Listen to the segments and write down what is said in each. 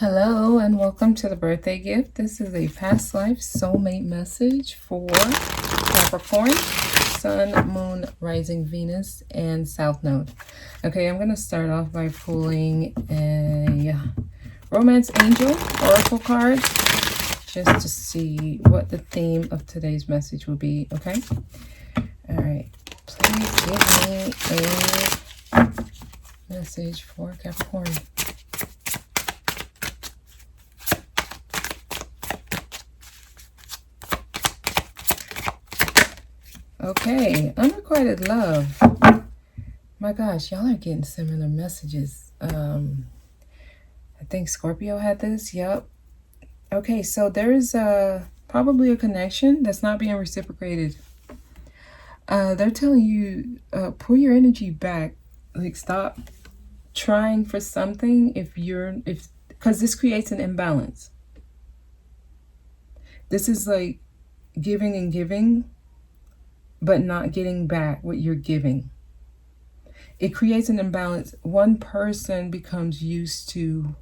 Hello and welcome to the birthday gift. This is a past life soulmate message for Capricorn, Sun, Moon, Rising Venus, and South Node. Okay, I'm going to start off by pulling a Romance Angel Oracle card just to see what the theme of today's message will be, okay? All right, please give me a message for Capricorn. Okay, unrequited love. My gosh, y'all are getting similar messages. I think Scorpio had this. Yep. Okay, so there is probably a connection that's not being reciprocated. They're telling you, pull your energy back. Like, stop trying for something because this creates an imbalance. This is like giving and giving, but not getting back what you're giving. It creates an imbalance. One person becomes used to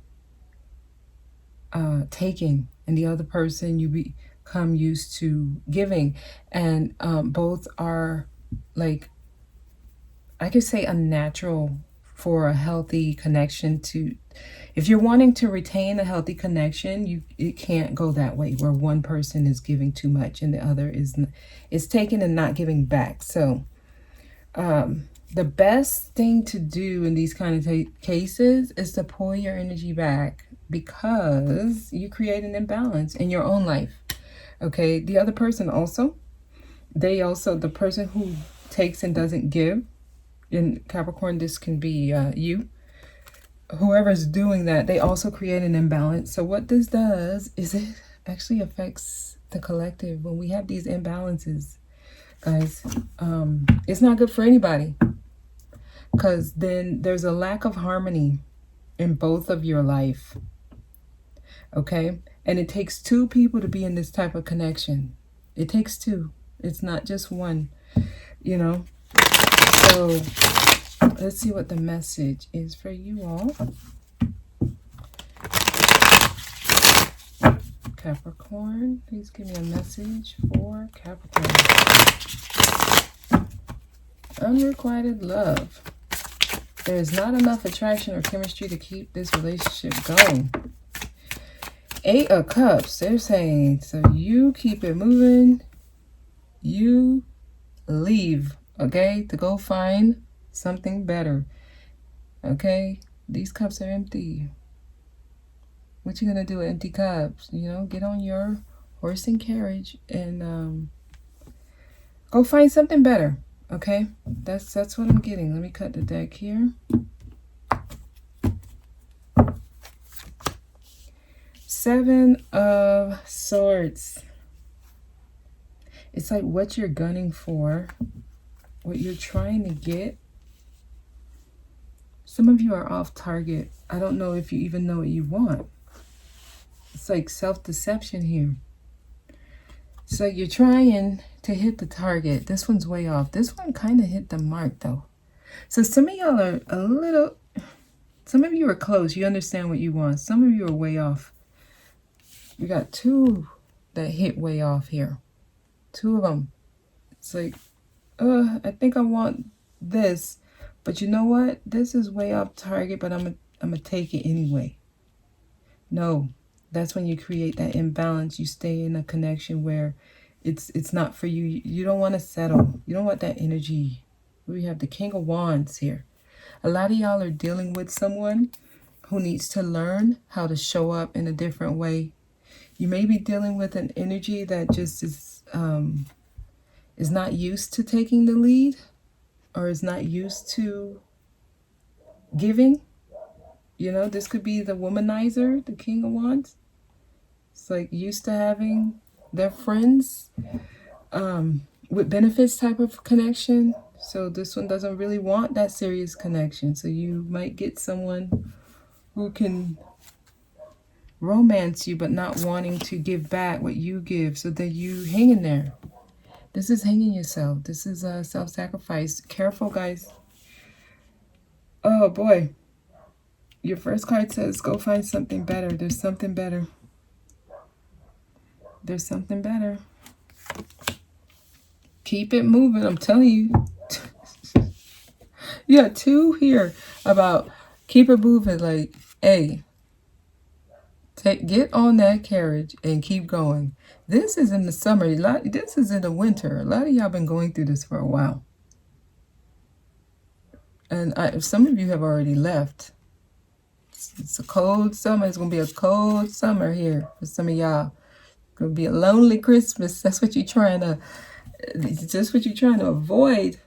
taking, and the other person you become used to giving. And both are, like, I could say, unnatural for a healthy connection. If you're wanting to retain a healthy connection, it can't go that way where one person is giving too much and the other is taking and not giving back. So the best thing to do in these kind of cases is to pull your energy back, because you create an imbalance in your own life. Okay, the other person also, the person who takes and doesn't give, in Capricorn, this can be you. Whoever's doing that, they also create an imbalance. So what this does is it actually affects the collective. When we have these imbalances, guys, it's not good for anybody, because then there's a lack of harmony in both of your life. Okay, and it takes two people to be in this type of connection. It takes two. It's not just one, you know. So let's see what the message is for you all. Capricorn, please give me a message for Capricorn. Unrequited love. There is not enough attraction or chemistry to keep this relationship going. 8 of Cups. They're saying, so you keep it moving. You leave, okay, to go find something better. Okay, these cups are empty. What you gonna do with empty cups? You know, get on your horse and carriage and go find something better. Okay, that's what I'm getting. Let me cut the deck here. Seven of Swords. It's like what you're gunning for, what you're trying to get. Some of you are off target. I don't know if you even know what you want. It's like self-deception here. It's like you're trying to hit the target. This one's way off. This one kind of hit the mark, though. So some of y'all are some of you are close. You understand what you want. Some of you are way off. You got two that hit way off here. Two of them. It's like, I think I want this. But you know what? This is way off target, but I'm gonna take it anyway. No, that's when you create that imbalance. You stay in a connection where it's not for you. You don't want to settle. You don't want that energy. We have the King of Wands here. A lot of y'all are dealing with someone who needs to learn how to show up in a different way. You may be dealing with an energy that just is not used to taking the lead, or is not used to giving. You know, this could be the womanizer, the King of Wands. It's like used to having their friends with benefits type of connection. So this one doesn't really want that serious connection. So you might get someone who can romance you, but not wanting to give back what you give, so that you hang in there. This is hanging yourself. This is a self-sacrifice. Careful, guys. Oh boy. Your first card says, go find something better. There's something better. There's something better. Keep it moving. I'm telling you. You got 2 here about keep it moving. Like, hey, get on that carriage and keep going. This is in the summer. This is in the winter. A lot of y'all been going through this for a while. And some of you have already left. It's a cold summer. It's going to be a cold summer here for some of y'all. It's going to be a lonely Christmas. That's what you're trying to, avoid.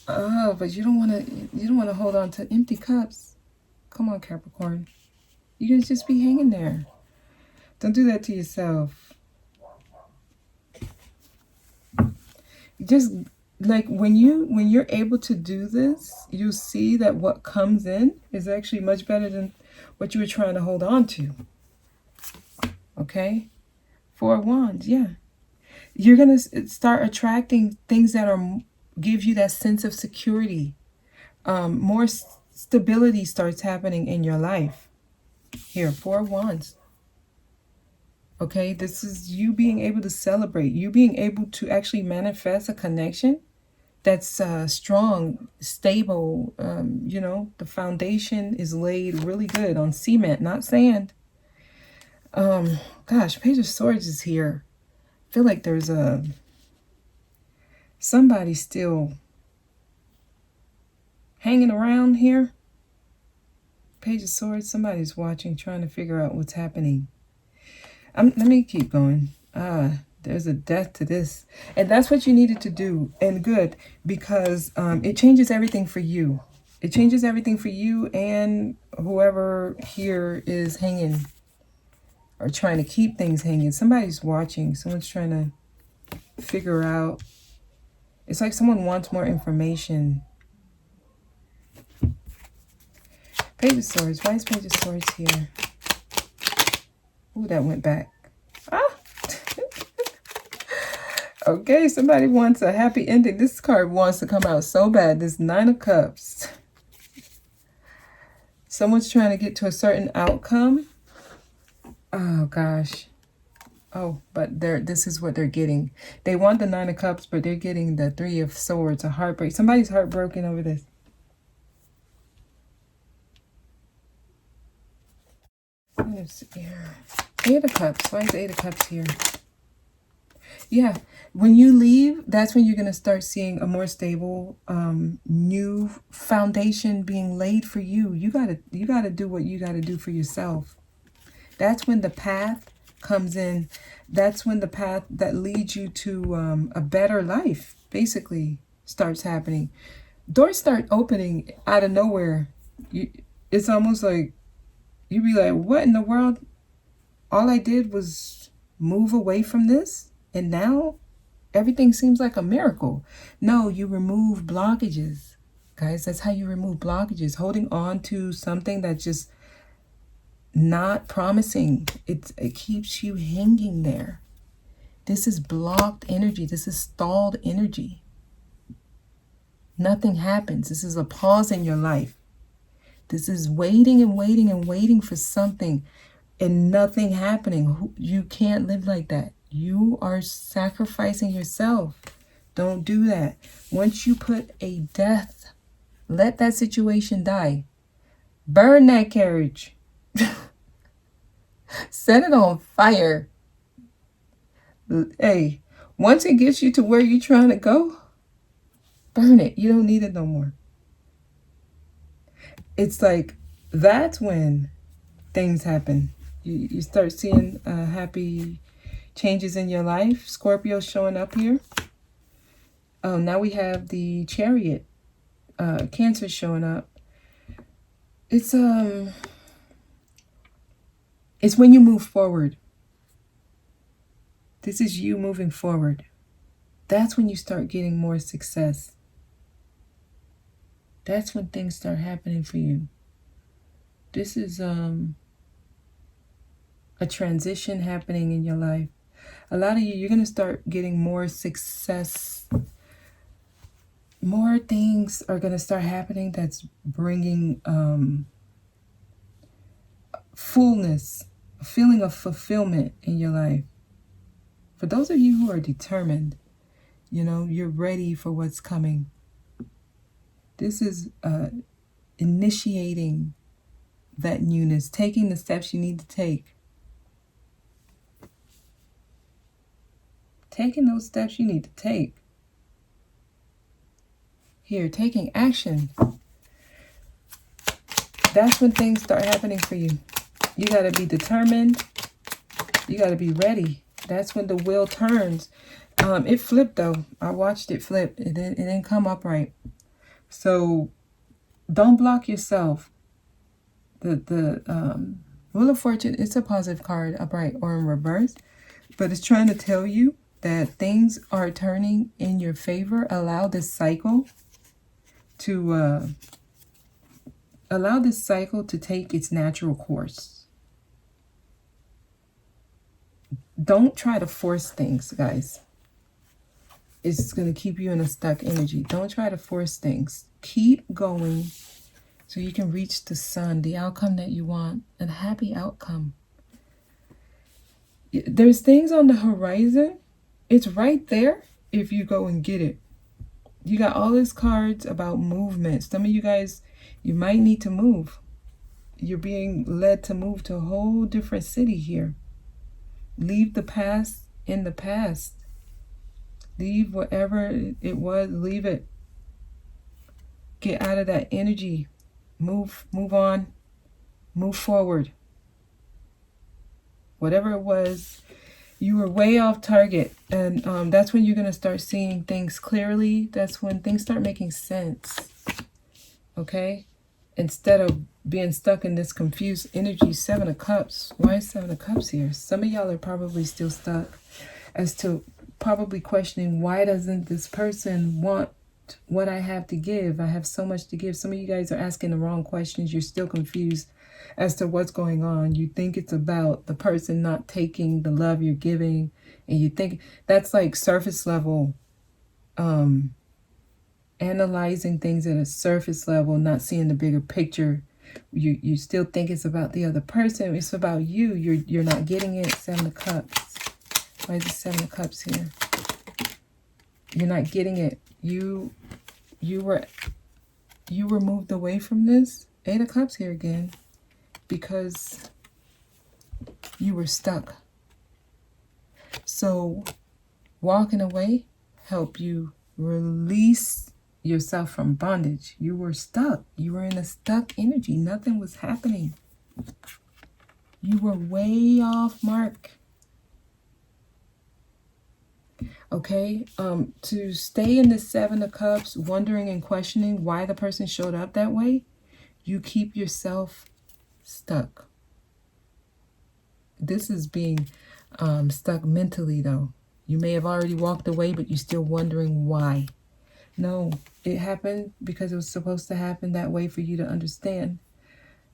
Oh, but you don't want to hold on to empty cups. Come on, Capricorn. You're going to just be hanging there. Don't do that to yourself. Just like when you're able to do this, you see that what comes in is actually much better than what you were trying to hold on to. Okay? 4 of Wands, yeah. You're going to start attracting things that give you that sense of security. More stability starts happening in your life. Here, 4 of Wands. Okay, this is you being able to celebrate. You being able to actually manifest a connection that's strong, stable. The foundation is laid really good on cement, not sand. Gosh, Page of Swords is here. I feel like there's somebody still hanging around here. Page of Swords, somebody's watching, trying to figure out what's happening. Let me keep going. There's a death to this. And that's what you needed to do. And good, because it changes everything for you. It changes everything for you and whoever here is hanging or trying to keep things hanging. Somebody's watching. Someone's trying to figure out. It's like someone wants more information. Page of Swords. Why is Page of Swords here? Ooh, that went back. Ah! Okay, somebody wants a happy ending. This card wants to come out so bad. This 9 of Cups. Someone's trying to get to a certain outcome. Oh, gosh. Oh, but this is what they're getting. They want the 9 of Cups, but they're getting the 3 of Swords, a heartbreak. Somebody's heartbroken over this. Let's see here. 8 of Cups. Why is the 8 of Cups here? Yeah, when you leave, that's when you're going to start seeing a more stable, new foundation being laid for you. You gotta do what you gotta do for yourself. That's when the path comes in. That's when the path that leads you to a better life, basically, starts happening. Doors start opening out of nowhere. It's almost like you'd be like, what in the world? All I did was move away from this, and now everything seems like a miracle. No, you remove blockages. Guys, that's how you remove blockages. Holding on to something that's just not promising. It keeps you hanging there. This is blocked energy. This is stalled energy. Nothing happens. This is a pause in your life. This is waiting and waiting and waiting for something and nothing happening. You can't live like that. You are sacrificing yourself. Don't do that. Once you put a death, let that situation die. Burn that carriage. Set it on fire. Hey, once it gets you to where you're trying to go, burn it. You don't need it no more. It's like that's when things happen. You start seeing happy changes in your life. Scorpio showing up here. Oh, now we have the Chariot. Cancer showing up. It's when you move forward. This is you moving forward. That's when you start getting more success. That's when things start happening for you. This is a transition happening in your life. A lot of you're going to start getting more success. More things are going to start happening that's bringing fullness, a feeling of fulfillment in your life. For those of you who are determined, you know, you're ready for what's coming. This is initiating that newness, taking the steps you need to take. Taking those steps you need to take. Here, taking action. That's when things start happening for you. You got to be determined. You got to be ready. That's when the wheel turns. It flipped though. I watched it flip. It didn't come upright. So don't block yourself. The Wheel of Fortune, it's a positive card, upright or in reverse. But it's trying to tell you that things are turning in your favor. Allow this cycle to take its natural course. Don't try to force things, guys. It's going to keep you in a stuck energy. Don't try to force things. Keep going so you can reach the sun, the outcome that you want, a happy outcome. There's things on the horizon. It's right there if you go and get it. You got all these cards about movement. Some of you guys, you might need to move. You're being led to move to a whole different city here. Leave the past in the past. Leave whatever it was, leave it. Get out of that energy. Move on. Move forward. Whatever it was, you were way off target. And that's when you're going to start seeing things clearly. That's when things start making sense. Okay? Instead of being stuck in this confused energy. 7 of Cups. Why is 7 of Cups here? Some of y'all are probably still stuck as to probably questioning, why doesn't this person want what I have to give? I have so much to give. Some of you guys are asking the wrong questions. You're still confused as to what's going on. You think it's about the person not taking the love you're giving, and you think that's like surface level, analyzing things at a surface level, not seeing the bigger picture. You still think it's about the other person. It's about you. You're not getting it. 7 of Cups. Why is it 7 of Cups here? You're not getting it. You were moved away from this. 8 of Cups here again. Because you were stuck. So walking away help you release yourself from bondage. You were stuck. You were in a stuck energy. Nothing was happening. You were way off mark. Okay, to stay in the 7 of Cups, wondering and questioning why the person showed up that way, you keep yourself stuck. This is being stuck mentally, though. You may have already walked away, but you're still wondering why. No, it happened because it was supposed to happen that way for you to understand.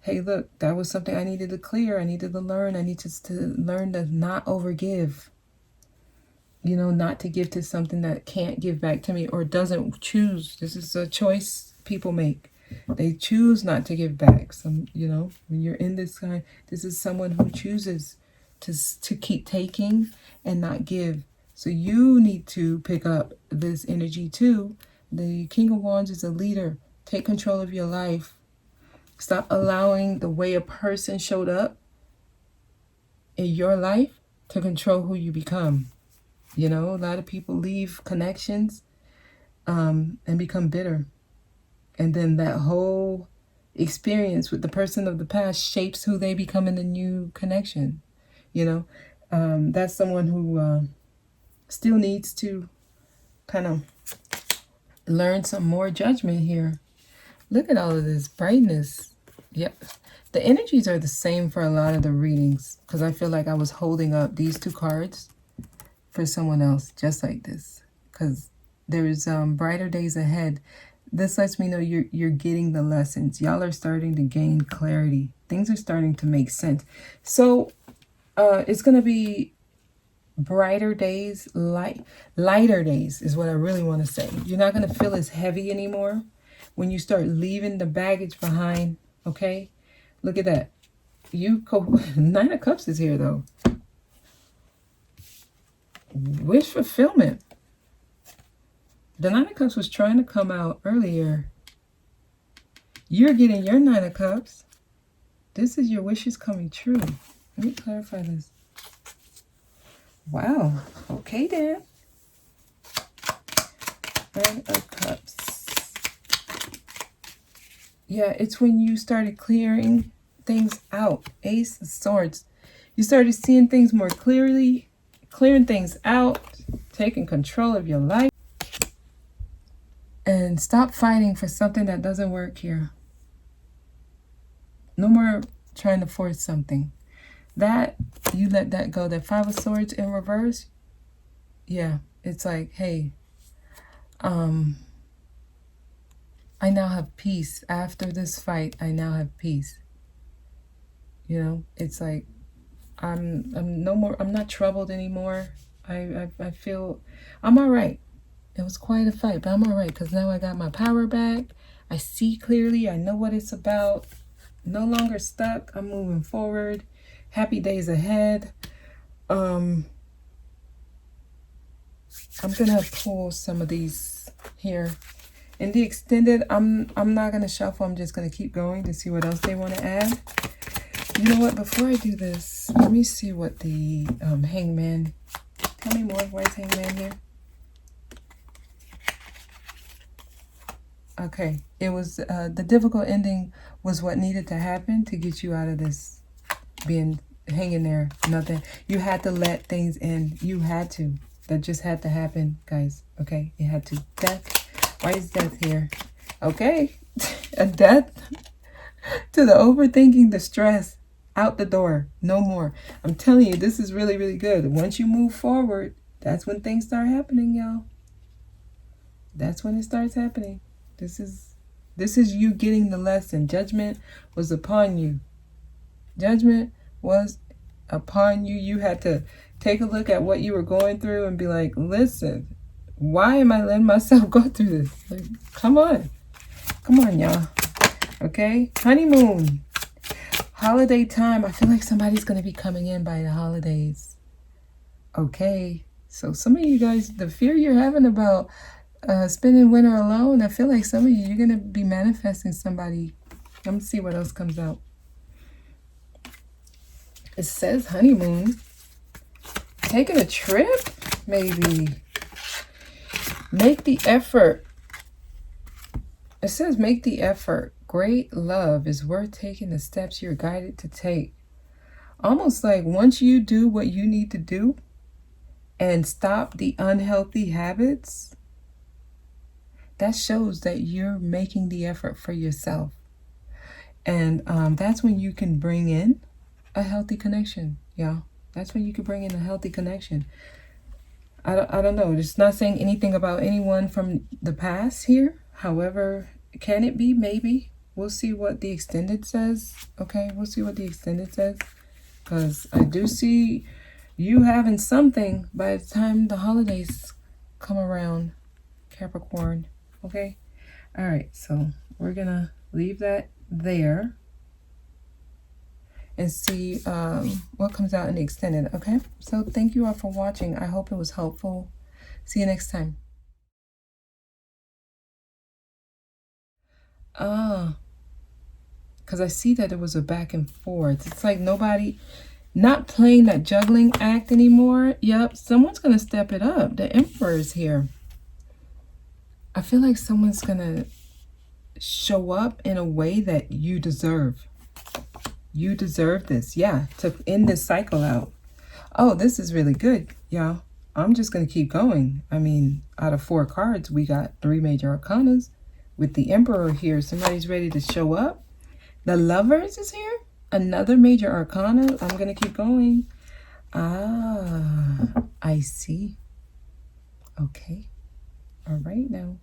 Hey, look, that was something I needed to clear. I needed to learn. I needed to learn to not overgive. You know, not to give to something that can't give back to me or doesn't choose. This is a choice people make. They choose not to give back. Some, you know, when you're in this kind, this is someone who chooses to keep taking and not give. So you need to pick up this energy too. The King of Wands is a leader. Take control of your life. Stop allowing the way a person showed up in your life to control who you become. You know, a lot of people leave connections and become bitter. And then that whole experience with the person of the past shapes who they become in the new connection. You know, that's someone who still needs to kind of learn some more judgment here. Look at all of this brightness. Yep. The energies are the same for a lot of the readings because I feel like I was holding up these 2 cards for someone else just like this, because there's brighter days ahead. This lets me know you're getting the lessons. Y'all are starting to gain clarity. Things are starting to make sense. So it's going to be brighter days, lighter days is what I really want to say. You're not going to feel as heavy anymore when you start leaving the baggage behind. Okay, look at that. Nine of Cups is here though. Wish fulfillment. The Nine of Cups was trying to come out earlier. You're getting your Nine of Cups. This is your wishes coming true. Let me clarify this. Wow. Okay then. Nine of Cups. Yeah, it's when you started clearing things out. Ace of Swords. You started seeing things more clearly, clearing things out, taking control of your life. And stop fighting for something that doesn't work here. No more trying to force something. That, you let that go. That Five of Swords in reverse, yeah, it's like, hey, I now have peace. After this fight, I now have peace. You know, it's like, I'm not troubled anymore. I feel, I'm all right. It was quite a fight, but I'm all right because now I got my power back. I see clearly. I know what it's about. No longer stuck. I'm moving forward. Happy days ahead. I'm gonna pull some of these here. In the extended, I'm not gonna shuffle. I'm just gonna keep going to see what else they want to add. You know what? Before I do this, let me see what the Hangman. Tell me more. Why is Hangman here? Okay, it was the difficult ending was what needed to happen to get you out of this being hanging there. Nothing. You had to let things in. You had to. That just had to happen, guys. Okay, it had to. Death. Why is death here? Okay, a death to the overthinking, the stress. Out the door. No more. I'm telling you, this is really, really good. Once you move forward, that's when things start happening, y'all. That's when it starts happening. This is you getting the lesson. Judgment was upon you. Judgment was upon you. You had to take a look at what you were going through and be like, listen, why am I letting myself go through this? Like, come on. Come on, y'all. Okay? Honeymoon. Holiday time. I feel like somebody's going to be coming in by the holidays. Okay. So some of you guys, the fear you're having about spending winter alone, I feel like some of you, you're going to be manifesting somebody. Let me see what else comes out. It says honeymoon. Taking a trip, maybe. Make the effort. It says make the effort. Great love is worth taking the steps you're guided to take. Almost like once you do what you need to do and stop the unhealthy habits, that shows that you're making the effort for yourself. And that's when you can bring in a healthy connection, y'all. That's when you can bring in a healthy connection. I don't know. It's not saying anything about anyone from the past here. However, can it be? Maybe. We'll see what the extended says. Okay, we'll see what the extended says. Because I do see you having something by the time the holidays come around, Capricorn. Okay? All right, so we're going to leave that there and see what comes out in the extended. Okay? So thank you all for watching. I hope it was helpful. See you next time. Because I see that it was a back and forth. It's like nobody, not playing that juggling act anymore. Yep, someone's going to step it up. The Emperor is here. I feel like someone's going to show up in a way that you deserve. You deserve this. Yeah, to end this cycle out. Oh, this is really good, y'all. I'm just going to keep going. I mean, out of 4 cards, we got 3 major arcanas. With the Emperor here, somebody's ready to show up. The Lovers is here. Another major arcana. I'm going to keep going. Ah, I see. Okay. All right now.